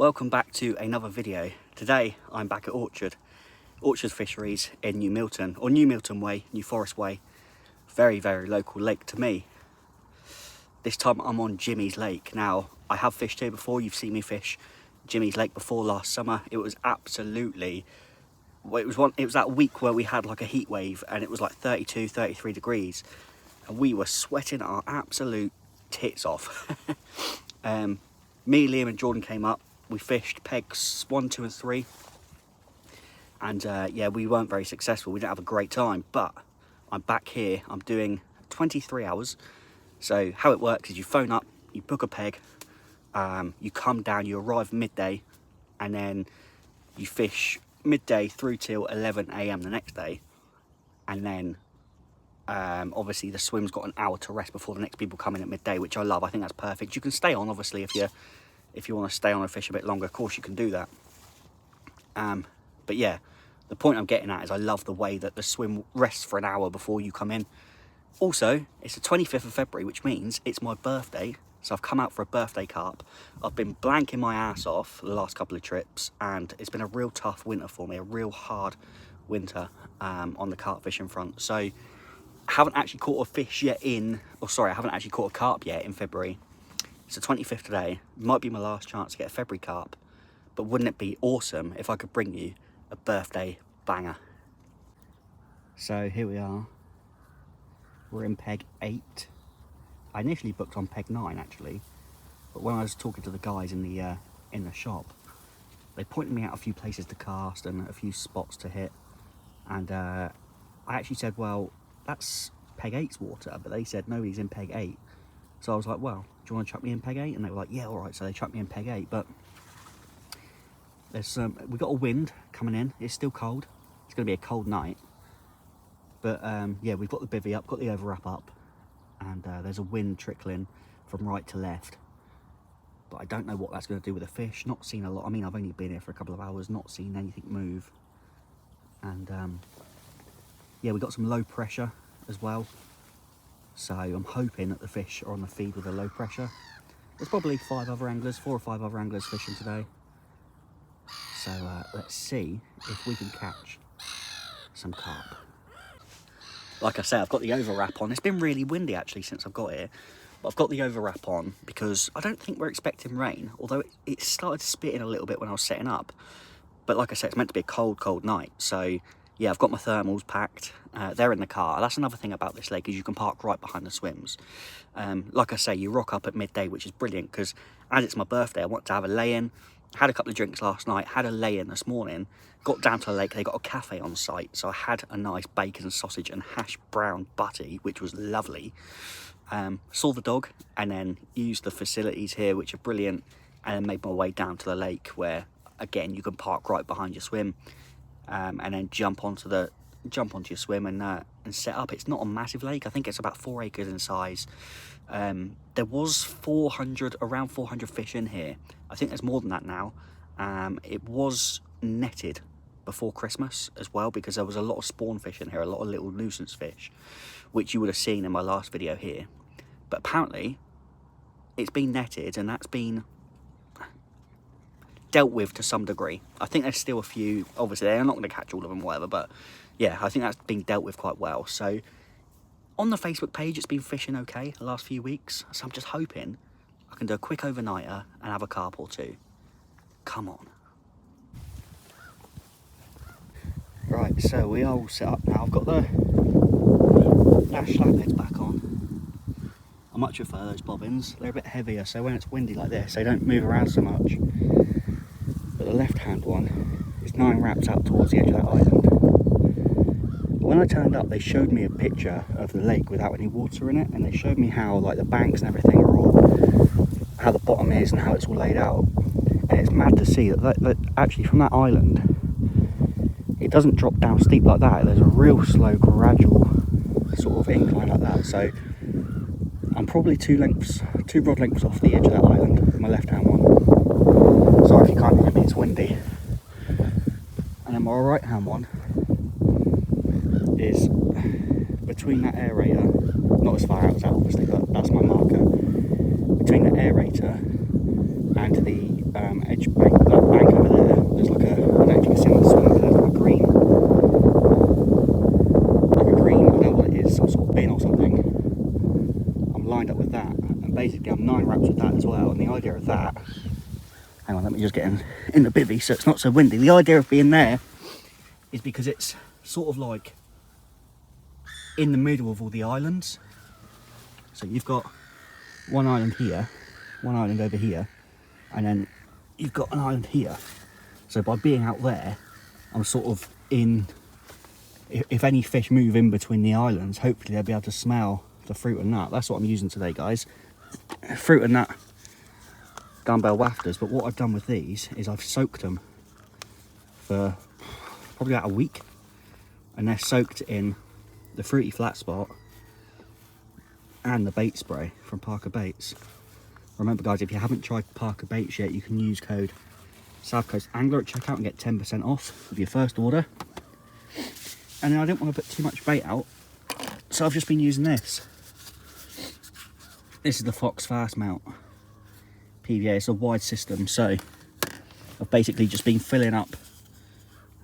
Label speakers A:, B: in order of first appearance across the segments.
A: Welcome back to another video. Today I'm back at Orchard Fisheries in New Milton, or New Milton Way, New Forest Way. Very local lake to me. This time I'm on Jimmy's Lake. Now I have fished here before, you've seen me fish Jimmy's Lake before last summer. It was absolutely, it was that week where we had like a heat wave and it was like 32, 33 degrees and we were sweating our absolute tits off. Me, Liam and Jordan came up. We fished pegs 1, 2 and 3 and yeah, we weren't very successful. We didn't have a great time, but I'm back here. I'm doing 23 hours. So how it works is you phone up, you book a peg, you come down, you arrive midday, and then you fish midday through till 11 AM the next day. And then obviously the swim's got an hour to rest before the next people come in at midday, which I love. I think that's perfect. You can stay on, obviously, if you want to stay on and fish a bit longer, of course you can do that. But yeah, the point I'm getting at is I love the way that the swim rests for an hour before you come in. Also, it's the 25th of February, which means it's my birthday. So I've come out for a birthday carp. I've been blanking my ass off the last couple of trips, and it's been a real tough winter for me, a real hard winter on the carp fishing front. So I haven't actually caught a fish yet I haven't actually caught a carp yet in February. It's the 25th today. Might be my last chance to get a February carp, but wouldn't it be awesome if I could bring you a birthday banger? So here we are. We're in peg 8. I initially booked on peg 9 actually, but when I was talking to the guys in the shop, they pointed me out a few places to cast and a few spots to hit, and I actually said, well, that's peg 8's water, but they said nobody's in peg 8. So I was like, well, do you want to chuck me in peg 8? And they were like, yeah, all right. So they chucked me in peg 8, but there's we got a wind coming in. It's still cold. It's going to be a cold night. But yeah, we've got the bivvy up, got the overwrap up, and there's a wind trickling from right to left. But I don't know what that's going to do with the fish. Not seen a lot. I mean, I've only been here for a couple of hours, not seen anything move. And yeah, we got some low pressure as well. So I'm hoping that the fish are on the feed with a low pressure. There's probably 4 or 5 other anglers fishing today. So let's see if we can catch some carp. Like I say, I've got the overwrap on. It's been really windy actually since I've got here. But I've got the overwrap on because I don't think we're expecting rain. Although it started spitting a little bit when I was setting up. But like I said, it's meant to be a cold night. So yeah, I've got my thermals packed. They're in the car. That's another thing about this lake is you can park right behind the swims. Like I say, you rock up at midday, which is brilliant because as it's my birthday, I want to have a lay-in. Had a couple of drinks last night, had a lay-in this morning, got down to the lake, they got a cafe on site, so I had a nice bacon and sausage and hash brown butty, which was lovely. Saw the dog, and then used the facilities here, which are brilliant, and then made my way down to the lake, where, again, you can park right behind your swim, and then jump onto your swim and set up. It's not a massive lake, I think it's about 4 acres in size. There was around 400 fish in here. I think there's more than that now. It was netted before Christmas as well because there was a lot of spawn fish in here, a lot of little nuisance fish, which you would have seen in my last video here. But apparently it's been netted and that's been dealt with to some degree. I think there's still a few, obviously they're not going to catch all of them, whatever, but yeah, I think that's been dealt with quite well. So on the Facebook page, it's been fishing okay the last few weeks, so I'm just hoping I can do a quick overnighter and have a carp or two. Come on. Right, so we are all set up now. I've got the lash slap heads back on. I much prefer those bobbins. They're a bit heavier, so when it's windy like this, they don't move around so much. But the left-hand one is 9 wraps out towards the edge of that island. When I turned up, they showed me a picture of the lake without any water in it, and they showed me how like the banks and everything are all, how the bottom is and how it's all laid out. And it's mad to see that actually from that island, it doesn't drop down steep like that. There's a real slow, gradual sort of incline like that. So I'm probably 2 rod lengths off the edge of that island, my left-hand one. Sorry if you can't hear me, it's windy. And then my right-hand one is between that aerator, not as far out as that obviously, but that's my marker, between the aerator and the edge bank, that bank over there. There's like a, I don't know if you can see on the swim, but there's like a green, I don't know what it is, some sort of bin or something. I'm lined up with that, and basically I'm 9 wraps with that as well. And the idea of that, hang on, let me just get in the bivvy so it's not so windy. The idea of being there is because it's sort of like in the middle of all the islands. So you've got one island here, one island over here, and then you've got an island here. So by being out there, I'm sort of in, if any fish move in between the islands, hopefully they'll be able to smell the fruit and nut. That's what I'm using today, guys. Fruit and nut dumbbell wafters. But what I've done with these is I've soaked them for probably about a week, and they're soaked in the fruity flat spot and the bait spray from Parker Baits. Remember, guys, if you haven't tried Parker Baits yet, you can use code South Coast Angler at checkout and get 10% off of your first order. And then I didn't want to put too much bait out, so I've just been using this. This is the Fox Fast Mount PVA. It's a wide system, so I've basically just been filling up,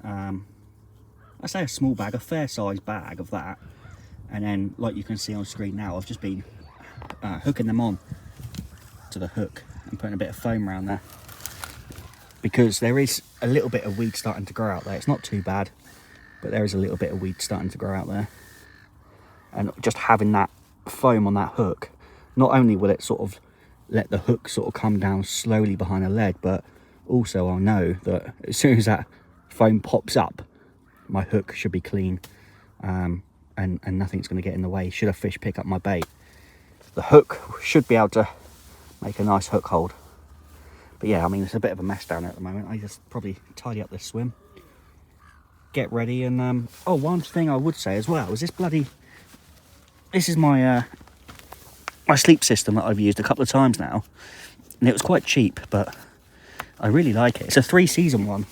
A: I say a small bag, a fair sized bag of that, and then like you can see on screen now, I've just been hooking them on to the hook and putting a bit of foam around there, because there is a little bit of weed starting to grow out there. It's not too bad, but there is a little bit of weed starting to grow out there, and just having that foam on that hook, not only will it sort of let the hook sort of come down slowly behind the lead, but also I'll know that as soon as that foam pops up, my hook should be clean, and nothing's going to get in the way. Should a fish pick up my bait, the hook should be able to make a nice hook hold. But yeah, I mean, it's a bit of a mess down there at the moment. I just probably tidy up this swim, get ready, and oh, one thing I would say as well is this is my my sleep system that I've used a couple of times now, and it was quite cheap, but I really like it. It's a 3-season one,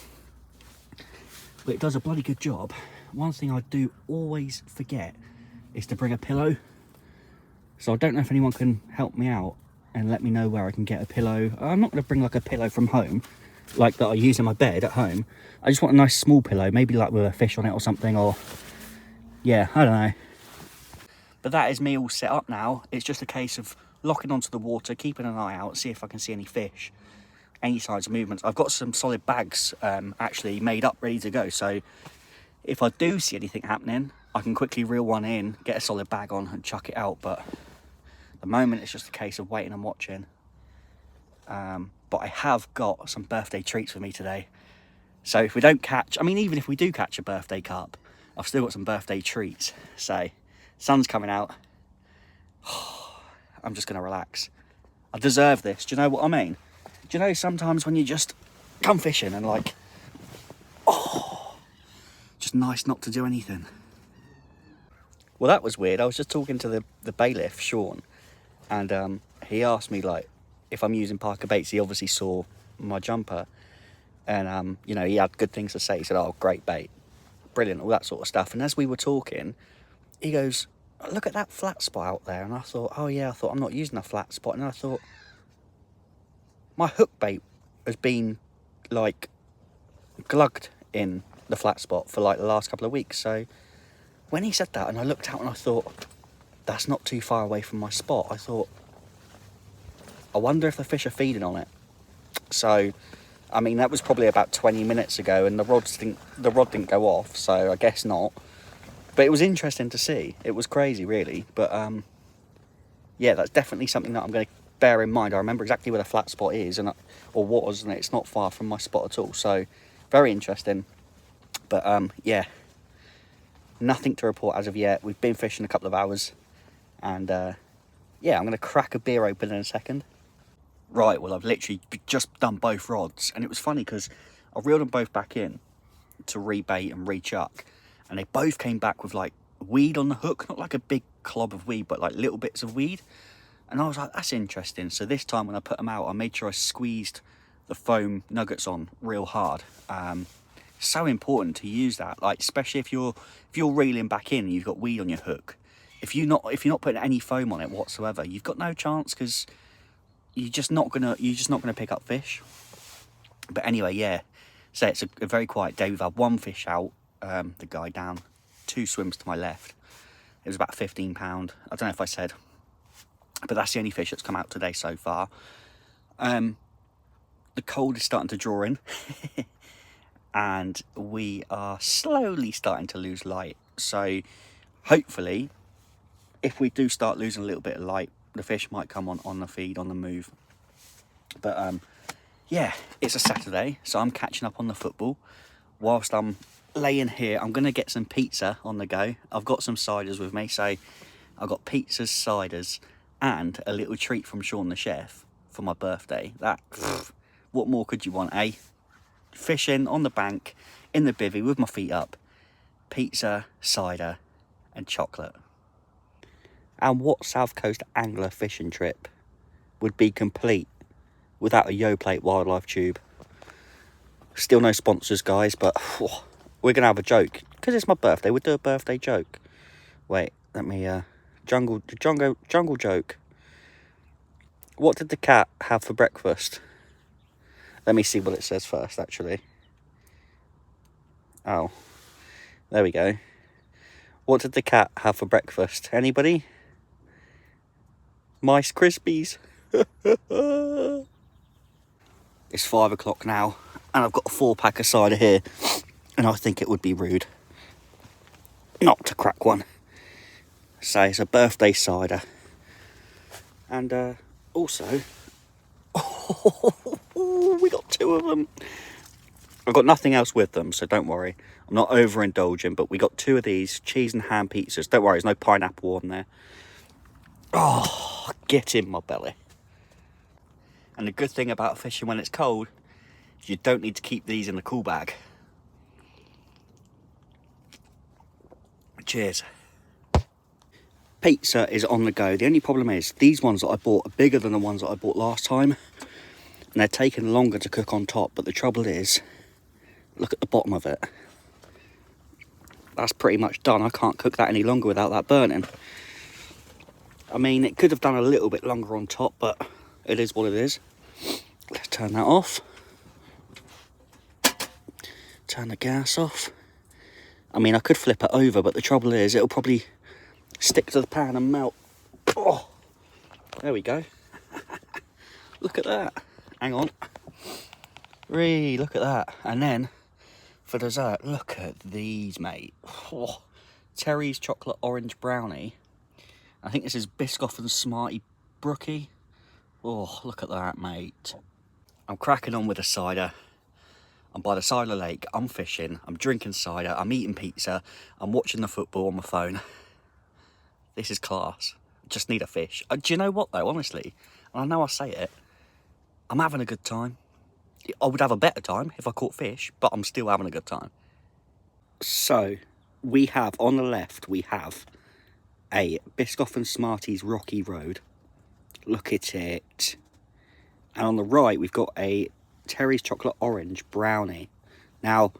A: but it does a bloody good job. One thing I do always forget is to bring a pillow, so I don't know if anyone can help me out and let me know where I can get a pillow. I'm not going to bring like a pillow from home, like that I use in my bed at home. I just want a nice small pillow, maybe like with a fish on it or something, or yeah, I don't know. But that is me all set up now. It's just a case of locking onto the water, keeping an eye out, see if I can see any fish, any signs of movements. I've got some solid bags actually made up, ready to go. So if I do see anything happening, I can quickly reel one in, get a solid bag on and chuck it out. But at the moment, it's just a case of waiting and watching. But I have got some birthday treats for me today. So if we don't catch, I mean, even if we do catch a birthday carp, I've still got some birthday treats. So sun's coming out. I'm just going to relax. I deserve this. Do you know what I mean? Do you know sometimes when you just come fishing and like, oh, just nice not to do anything. Well, that was weird. I was just talking to the bailiff, Sean, and he asked me like if I'm using Parker Baits. He obviously saw my jumper, and you know, he had good things to say. He said, "Oh, great bait, brilliant," all that sort of stuff. And as we were talking, he goes, "Look at that flat spot out there." And I thought, oh yeah, I thought I'm not using a flat spot. And I thought, my hook bait has been like glugged in the flat spot for like the last couple of weeks. So when he said that, and I looked out and I thought, that's not too far away from my spot. I thought, I wonder if the fish are feeding on it. So, I mean, that was probably about 20 minutes ago, and the rod didn't go off, so I guess not. But it was interesting to see. It was crazy, really. But yeah, that's definitely something that I'm going to bear in mind. I remember exactly where the flat spot is, and or was, and it's not far from my spot at all. So very interesting. But yeah, nothing to report as of yet. We've been fishing a couple of hours, and yeah, I'm going to crack a beer open in a second. Right, well, I've literally just done both rods, and it was funny because I reeled them both back in to rebait and rechuck, and they both came back with like weed on the hook, not like a big clob of weed, but like little bits of weed. And I was like, that's interesting. So this time when I put them out, I made sure I squeezed the foam nuggets on real hard. So important to use that, like especially if you're reeling back in and you've got weed on your hook. If you're not putting any foam on it whatsoever, you've got no chance, because you're just not gonna pick up fish. But anyway, yeah, so it's a very quiet day. We've had one fish out, the guy down 2 swims to my left. It was about £15. I don't know if I said, but that's the only fish that's come out today so far. The cold is starting to draw in and we are slowly starting to lose light. So hopefully, if we do start losing a little bit of light, the fish might come on the feed, on the move. But yeah, it's a Saturday, so I'm catching up on the football. Whilst I'm laying here, I'm going to get some pizza on the go. I've got some ciders with me, so I've got pizzas, ciders, and a little treat from Sean the chef for my birthday. That, what more could you want, eh? Fishing on the bank, in the bivvy with my feet up. Pizza, cider, and chocolate. And what South Coast angler fishing trip would be complete without a Yoplait wildlife tube? Still no sponsors, guys, but we're going to have a joke. Because it's my birthday, we'll do a birthday joke. Wait, let me, jungle joke. What did the cat have for breakfast? Let me see what it says first, actually. Oh, there we go. What did the cat have for breakfast? Anybody? Mice Krispies. It's 5 o'clock now, and I've got a 4-pack of cider here, and I think it would be rude not to crack one. So it's a birthday cider. And also, we got 2 of them. I've got nothing else with them, so don't worry. I'm not overindulging, but we got 2 of these cheese and ham pizzas. Don't worry, there's no pineapple on there. Oh, get in my belly. And the good thing about fishing when it's cold is you don't need to keep these in the cool bag. Cheers. Pizza is on the go. The only problem is these ones that I bought are bigger than the ones that I bought last time, and they're taking longer to cook on top. But the trouble is, look at the bottom of it. That's pretty much done. I can't cook that any longer without that burning. I mean, it could have done a little bit longer on top, but it is what it is. Let's turn that off. Turn the gas off. I mean, I could flip it over, but the trouble is it'll probably stick to the pan and melt. Oh, there we go. Look at that. Hang on. Look at that. And then, for dessert, look at these, mate. Oh, Terry's chocolate orange brownie. I think this is Biscoff and Smarty Brookie. Oh, look at that, mate. I'm cracking on with a cider. I'm by the side of the lake, I'm fishing, I'm drinking cider, I'm eating pizza, I'm watching the football on my phone. This is class. Just need a fish. Do you know what though, honestly? And I know I say it, I'm having a good time. I would have a better time if I caught fish, but I'm still having a good time. So, we have, on the left, we have a Biscoff and Smarties Rocky Road. Look at it. And on the right, we've got a Terry's Chocolate Orange Brownie. Now,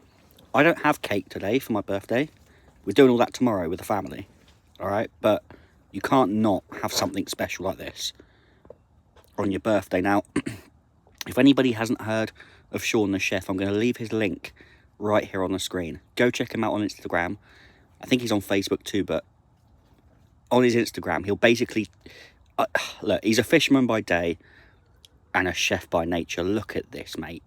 A: I don't have cake today for my birthday. We're doing all that tomorrow with the family. Alright, but you can't not have something special like this on your birthday. Now, if anybody hasn't heard of Sean the chef, I'm going to leave his link right here on the screen. Go check him out on Instagram. I think he's on Facebook too, but on his Instagram, he'll basically... look, he's a fisherman by day and a chef by nature. Look at this, mate.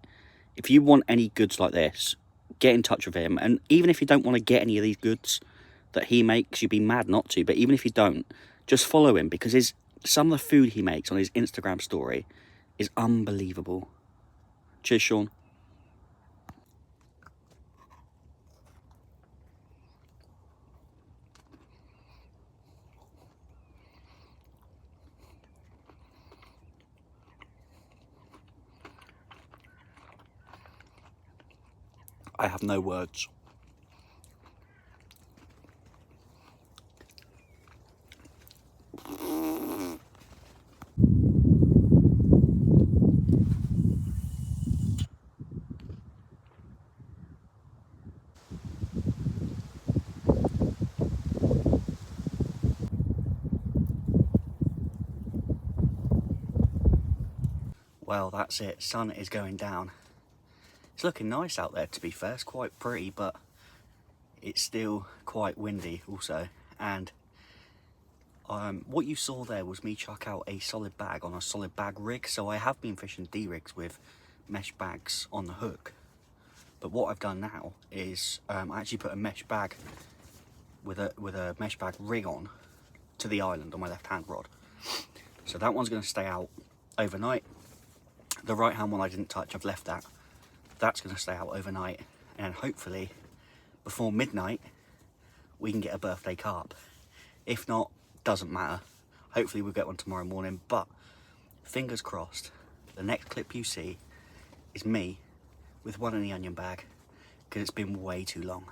A: If you want any goods like this, get in touch with him. And even if you don't want to get any of these goods that he makes, you'd be mad not to. But even if you don't, just follow him, because some of the food he makes on his Instagram story is unbelievable. Cheers, Sean. I have no words. Well, that's it. Sun is going down. It's looking nice out there, to be fair. It's quite pretty, but it's still quite windy also. And what you saw there was me chuck out a solid bag on a solid bag rig. So I have been fishing D-rigs with mesh bags on the hook. But what I've done now is I actually put a mesh bag with a mesh bag rig on to the island on my left hand rod. So that one's going to stay out overnight. The right hand one I didn't touch, I've left that. That's going to stay out overnight, and hopefully before midnight we can get a birthday carp. If not, doesn't matter. Hopefully we'll get one tomorrow morning, but fingers crossed, the next clip you see is me with one in the onion bag, because it's been way too long.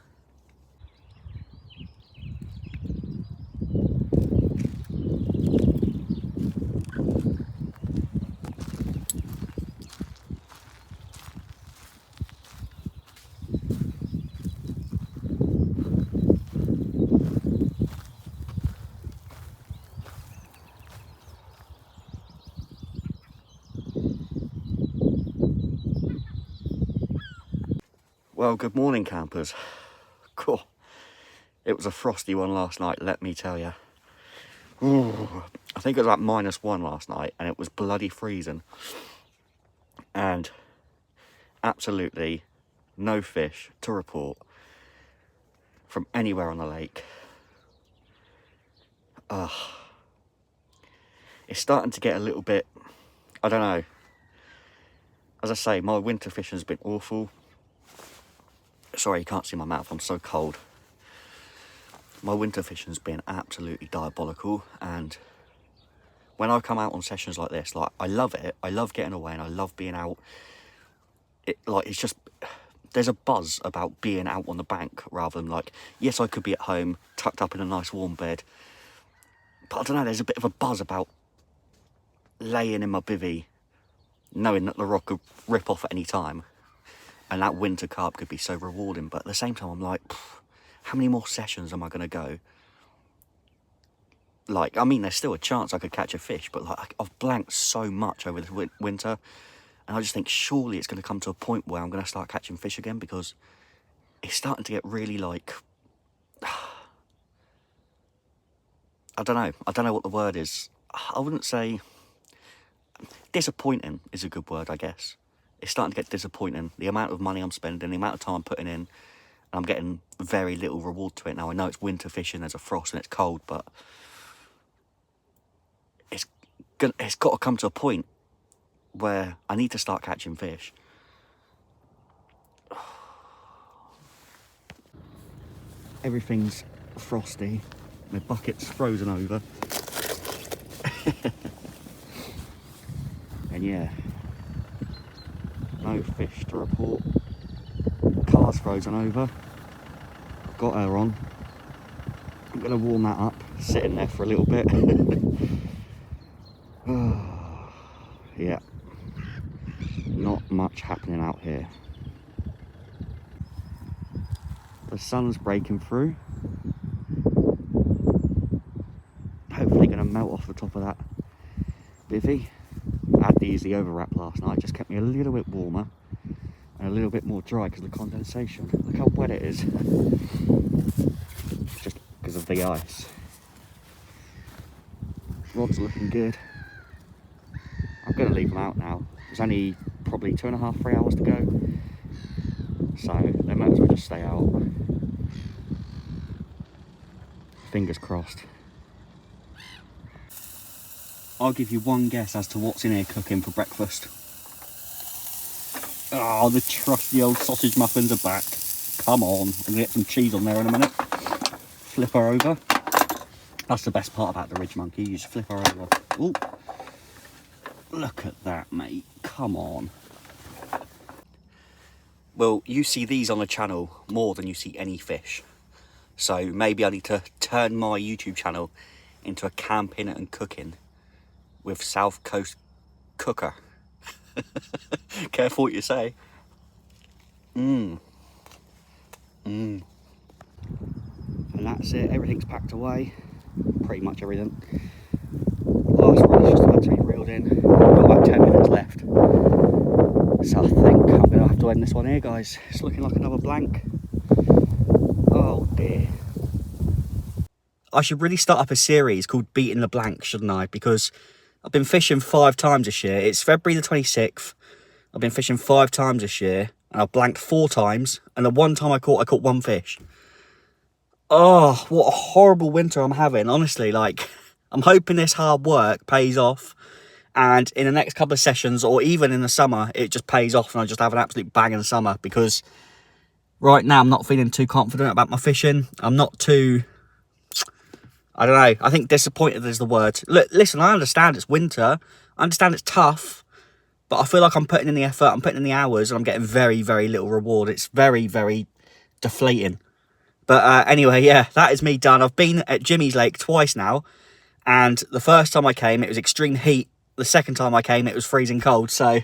A: Well, good morning, campers. Cool. It was a frosty one last night, let me tell you. Ooh, I think it was like -1 last night, and it was bloody freezing. And absolutely no fish to report from anywhere on the lake. It's starting to get a little bit, I don't know. As I say, my winter fishing has been awful. Sorry, you can't see my mouth, I'm so cold. My winter fishing's been absolutely diabolical, and when I come out on sessions like this, like, I love it. I love getting away and I love being out. It's just, there's a buzz about being out on the bank rather than, like, yes, I could be at home tucked up in a nice warm bed, but I don't know, there's a bit of a buzz about laying in my bivvy knowing that the rod could rip off at any time. And that winter carp could be so rewarding. But at the same time, I'm like, how many more sessions am I going to go? Like, I mean, there's still a chance I could catch a fish. But, like, I've blanked so much over this winter. And I just think, surely it's going to come to a point where I'm going to start catching fish again. Because it's starting to get really, like, I don't know. I don't know what the word is. I wouldn't say... disappointing is a good word, I guess. It's starting to get disappointing. The amount of money I'm spending, the amount of time I'm putting in, and I'm getting very little reward to it now. I know it's winter fishing, there's a frost and it's cold, but it's got to come to a point where I need to start catching fish. Everything's frosty. My bucket's frozen over. And yeah, no fish to report. Car's frozen over. I've got her on. I'm going to warm that up, sit in there for a little bit. Yeah, not much happening out here. The sun's breaking through. Hopefully going to melt off the top of that bivvy. I had to use the overwrap last night, just kept me a little bit warmer and a little bit more dry because of the condensation. Look how wet it is. It's just because of the ice. Rod's looking good. I'm going to leave them out now. There's only probably 2.5, 3 hours to go. So they might as well just stay out. Fingers crossed. I'll give you one guess as to what's in here cooking for breakfast. Oh, the trusty old sausage muffins are back. Come on, I'm gonna get some cheese on there in a minute. Flip her over. That's the best part about the Ridge Monkey, you just flip her over. Ooh. Look at that, mate. Come on. Well, you see these on the channel more than you see any fish. So maybe I need to turn my YouTube channel into a camping and cooking with South Coast cooker. Careful what you say. And that's it, everything's packed away. Pretty much everything. Last rod is just about to be reeled in. We've got about 10 minutes left. So I think I'm going to have have to end this one here, guys. It's looking like another blank. Oh dear. I should really start up a series called Beating the Blank, shouldn't I? Because I've been fishing 5 times this year. It's February the 26th. I've been fishing 5 times this year, and I've blanked 4 times. And the one time I caught 1 fish. Oh, what a horrible winter I'm having. Honestly, like, I'm hoping this hard work pays off. And in the next couple of sessions, or even in the summer, it just pays off and I just have an absolute banging summer. Because right now, I'm not feeling too confident about my fishing. I'm not too... I don't know. I think disappointed is the word. Look, listen, I understand it's winter. I understand it's tough. But I feel like I'm putting in the effort. I'm putting in the hours. And I'm getting very, very little reward. It's very, very deflating. But anyway, yeah, that is me done. I've been at Jimmy's Lake twice now. And the first time I came, it was extreme heat. The second time I came, it was freezing cold. So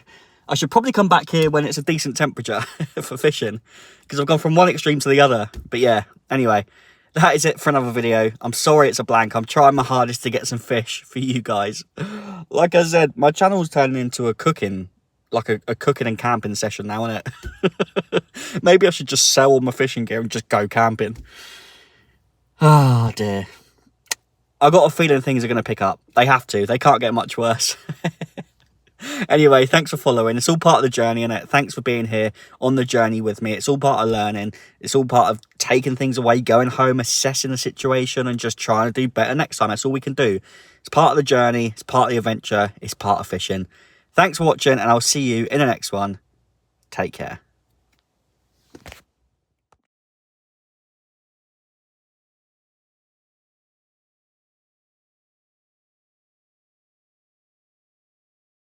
A: I should probably come back here when it's a decent temperature for fishing. Because I've gone from one extreme to the other. But yeah, anyway, that is it for another video. I'm sorry it's a blank. I'm trying my hardest to get some fish for you guys. Like I said, my channel's turning into a cooking, like a cooking and camping session now, isn't it? Maybe I should just sell all my fishing gear and just go camping. Oh dear. I got a feeling things are going to pick up. They have to. They can't get much worse. Anyway, thanks for following. It's all part of the journey, innit? Thanks for being here on the journey with me. It's all part of learning. It's all part of taking things away, going home, assessing the situation, and just trying to do better next time. That's all we can do. It's part of the journey. It's part of the adventure. It's part of fishing. Thanks for watching, and I'll see you in the next one. Take care.